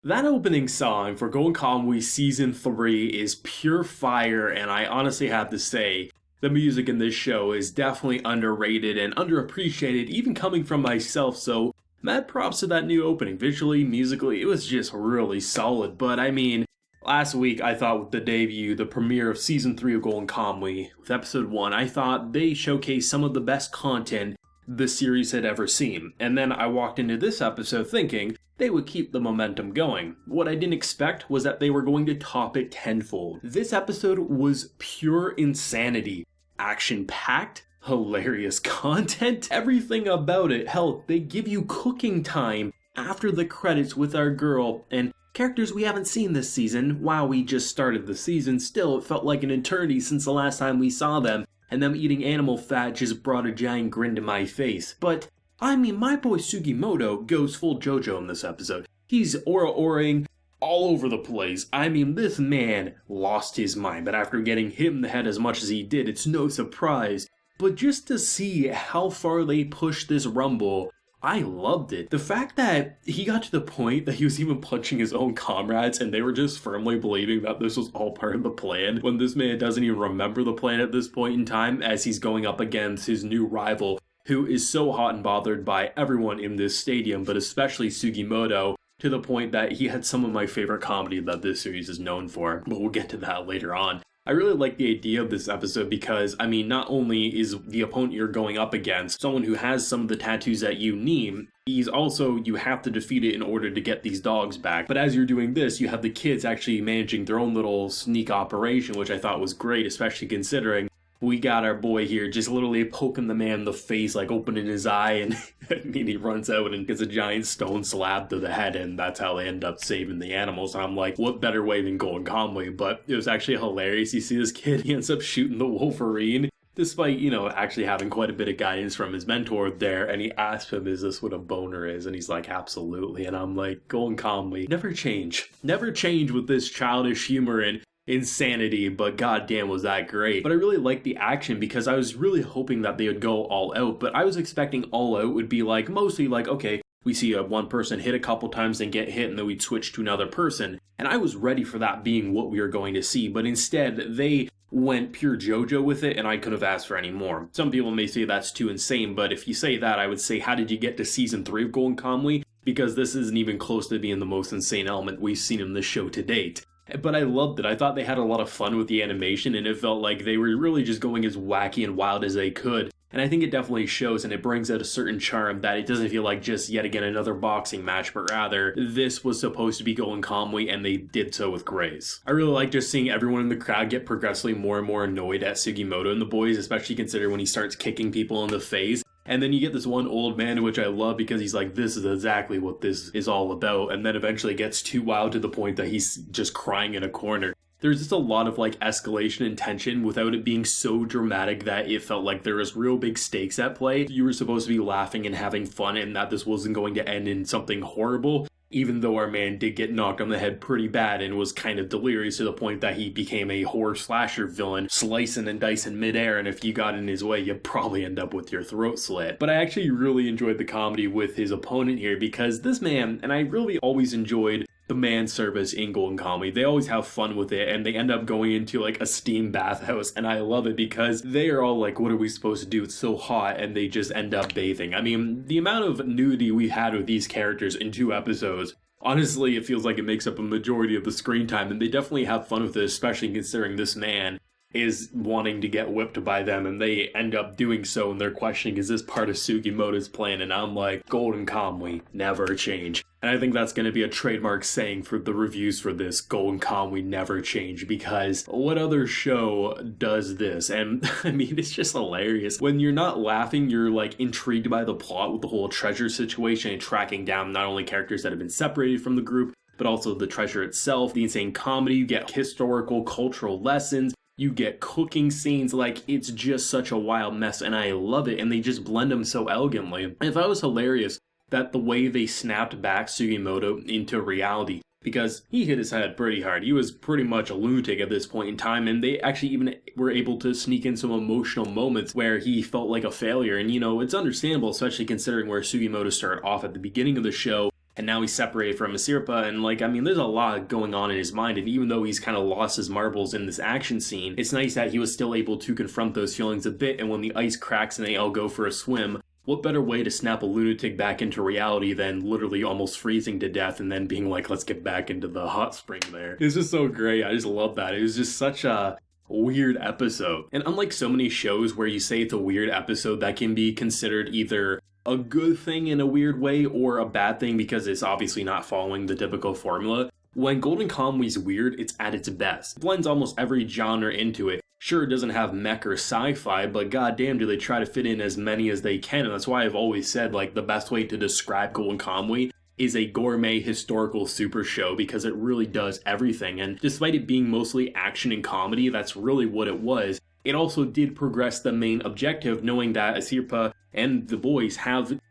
That opening song for Golden Kamuy Season 3 is pure fire, and I honestly have to say, the music in this show is definitely underrated and underappreciated, even coming from myself, so mad props to that new opening. Visually, musically, it was just really solid, but I mean, last week I thought with the debut, the premiere of Season 3 of Golden Kamuy, with Episode 1, I thought they showcased some of the best content the series had ever seen, and then I walked into this episode thinking, they would keep the momentum going. What I didn't expect was that they were going to top it tenfold. This episode was pure insanity. Action-packed, hilarious content, everything about it. Hell, they give you cooking time after the credits with our girl, and characters we haven't seen this season. While we just started the season, still it felt like an eternity since the last time we saw them, and them eating animal fat just brought a giant grin to my face. But I mean, my boy Sugimoto goes full Jojo in this episode. He's aura-oraing all over the place. I mean, this man lost his mind, but after getting hit in the head as much as he did, it's no surprise. But just to see how far they pushed this rumble, I loved it. The fact that he got to the point that he was even punching his own comrades and they were just firmly believing that this was all part of the plan, when this man doesn't even remember the plan at this point in time as he's going up against his new rival, who is so hot and bothered by everyone in this stadium, but especially Sugimoto, to the point that he had some of my favorite comedy that this series is known for, but we'll get to that later on. I really like the idea of this episode because, I mean, not only is the opponent you're going up against someone who has some of the tattoos that you need, you have to defeat it in order to get these dogs back. But as you're doing this, you have the kids actually managing their own little sneak operation, which I thought was great, especially considering we got our boy here just literally poking the man in the face, like opening his eye, and I mean, he runs out and gets a giant stone slab to the head, and that's how they end up saving the animals. And I'm like, what better way than Golden Kamuy? But it was actually hilarious. You see this kid, he ends up shooting the Wolverine, despite, actually having quite a bit of guidance from his mentor there, and he asks him, is this what a boner is? And he's like, absolutely. And I'm like, Golden Kamuy, never change. Never change with this childish humor and insanity, but goddamn was that great. But I really liked the action because I was really hoping that they would go all out, but I was expecting all out would be like, mostly like, okay, we see one person hit a couple times and get hit and then we'd switch to another person. And I was ready for that being what we were going to see, but instead they went pure Jojo with it and I couldn't have asked for any more. Some people may say that's too insane, but if you say that, I would say, how did you get to season 3 of Golden Kamuy? Because this isn't even close to being the most insane element we've seen in this show to date. But I loved it. I thought they had a lot of fun with the animation and it felt like they were really just going as wacky and wild as they could. And I think it definitely shows and it brings out a certain charm that it doesn't feel like just yet again another boxing match, but rather this was supposed to be Golden Kamuy and they did so with grace. I really like just seeing everyone in the crowd get progressively more and more annoyed at Sugimoto and the boys, especially considering when he starts kicking people in the face. And then you get this one old man, which I love because he's like, this is exactly what this is all about. And then eventually gets too wild to the point that he's just crying in a corner. There's just a lot of like escalation and tension without it being so dramatic that it felt like there was real big stakes at play. You were supposed to be laughing and having fun and that this wasn't going to end in something horrible. Even though our man did get knocked on the head pretty bad and was kind of delirious to the point that he became a horror slasher villain, slicing and dicing midair, and if you got in his way, you'd probably end up with your throat slit. But I actually really enjoyed the comedy with his opponent here because this man, and I really always enjoyed the man service in Golden Kamuy. They always have fun with it and they end up going into like a steam bathhouse and I love it because they are all like, what are we supposed to do? It's so hot, and they just end up bathing. I mean, the amount of nudity we've had with these characters in 2 episodes, honestly, it feels like it makes up a majority of the screen time and they definitely have fun with it, especially considering this man is wanting to get whipped by them and they end up doing so and they're questioning, is this part of Sugimoto's plan? And I'm like, Golden Kamuy, never change. And I think that's going to be a trademark saying for the reviews for this, Golden Kamuy, never change, because what other show does this? And I mean, it's just hilarious. When you're not laughing, you're like intrigued by the plot with the whole treasure situation and tracking down not only characters that have been separated from the group, but also the treasure itself, the insane comedy, you get historical, cultural lessons, you get cooking scenes, like it's just such a wild mess and I love it and they just blend them so elegantly. And I thought it was hilarious that the way they snapped back Sugimoto into reality, because he hit his head pretty hard. He was pretty much a lunatic at this point in time and they actually even were able to sneak in some emotional moments where he felt like a failure. And it's understandable, especially considering where Sugimoto started off at the beginning of the show and now he's separated from Asirpa, and like, I mean, there's a lot going on in his mind, and even though he's kind of lost his marbles in this action scene, it's nice that he was still able to confront those feelings a bit, and when the ice cracks and they all go for a swim, what better way to snap a lunatic back into reality than literally almost freezing to death and then being like, let's get back into the hot spring there. It's just so great. I just love that. It was just such a weird episode. And unlike so many shows where you say it's a weird episode, that can be considered either a good thing in a weird way or a bad thing because it's obviously not following the typical formula. When Golden Kamuy's weird, it's at its best. It blends almost every genre into it. Sure, it doesn't have mech or sci-fi, but goddamn do they try to fit in as many as they can, and that's why I've always said, like, the best way to describe Golden Kamuy is a gourmet historical super show because it really does everything, and despite it being mostly action and comedy, that's really what it was. It also did progress the main objective, knowing that Asirpa and the boys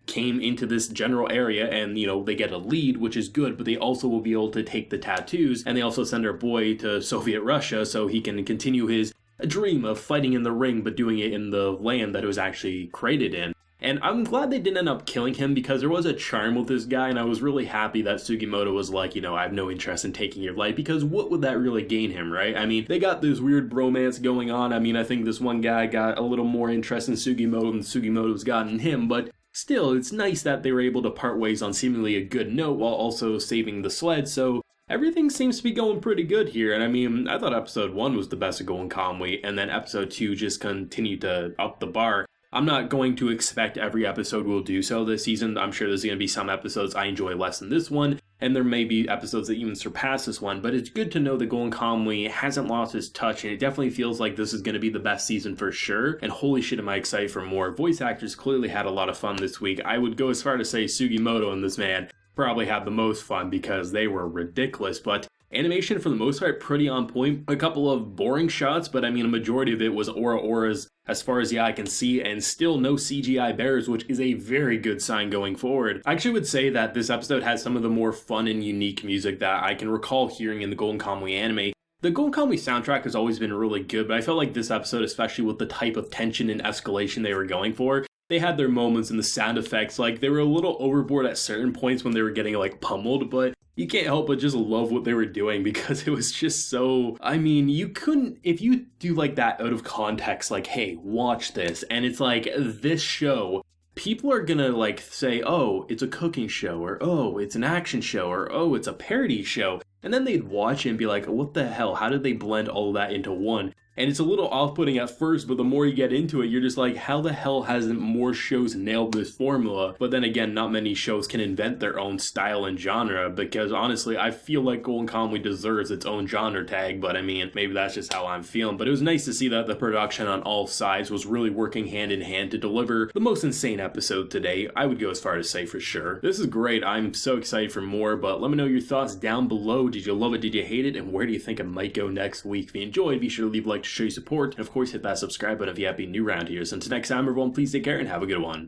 came into this general area and, you know, they get a lead, which is good, but they also will be able to take the tattoos, and they also send their boy to Soviet Russia so he can continue his dream of fighting in the ring, but doing it in the land that it was actually created in. And I'm glad they didn't end up killing him because there was a charm with this guy, and I was really happy that Sugimoto was like, you know, I have no interest in taking your life, because what would that really gain him, right? I mean, they got this weird bromance going on. I mean, I think this one guy got a little more interest in Sugimoto than Sugimoto's gotten him, but still, it's nice that they were able to part ways on seemingly a good note while also saving the sled, so everything seems to be going pretty good here. And I mean, I thought episode 1 was the best of Golden Kamuy, and then episode 2 just continued to up the bar. I'm not going to expect every episode will do so this season. I'm sure there's going to be some episodes I enjoy less than this one, and there may be episodes that even surpass this one, but it's good to know that Golden Kamuy hasn't lost his touch, and it definitely feels like this is going to be the best season for sure, and holy shit am I excited for more. Voice actors clearly had a lot of fun this week. I would go as far to say Sugimoto and this man probably had the most fun because they were ridiculous, but animation for the most part pretty on point. A couple of boring shots, but I mean a majority of it was auras as far as the eye can see, and still no CGI bears, which is a very good sign going forward. I actually would say that this episode has some of the more fun and unique music that I can recall hearing in the Golden Kamuy anime. The Golden Kamuy soundtrack has always been really good, but I felt like this episode, especially with the type of tension and escalation they were going for, they had their moments and the sound effects, like they were a little overboard at certain points when they were getting like pummeled, but you can't help but just love what they were doing because it was just so, I mean, you couldn't, if you do like that out of context, like, hey, watch this, and it's like, this show, people are gonna like say, oh, it's a cooking show, or oh, it's an action show, or oh, it's a parody show, and then they'd watch it and be like, what the hell, how did they blend all of that into one? And it's a little off-putting at first, but the more you get into it, you're just like, how the hell hasn't more shows nailed this formula? But then again, not many shows can invent their own style and genre, because honestly, I feel like Golden Kamuy deserves its own genre tag, but I mean, maybe that's just how I'm feeling. But it was nice to see that the production on all sides was really working hand in hand to deliver the most insane episode today. I would go as far to say for sure. This is great. I'm so excited for more, but let me know your thoughts down below. Did you love it? Did you hate it? And where do you think it might go next week? If you enjoyed, be sure to leave a like to show your support, and of course hit that subscribe button if you haven't been new around here. So until next time everyone, please take care and have a good one.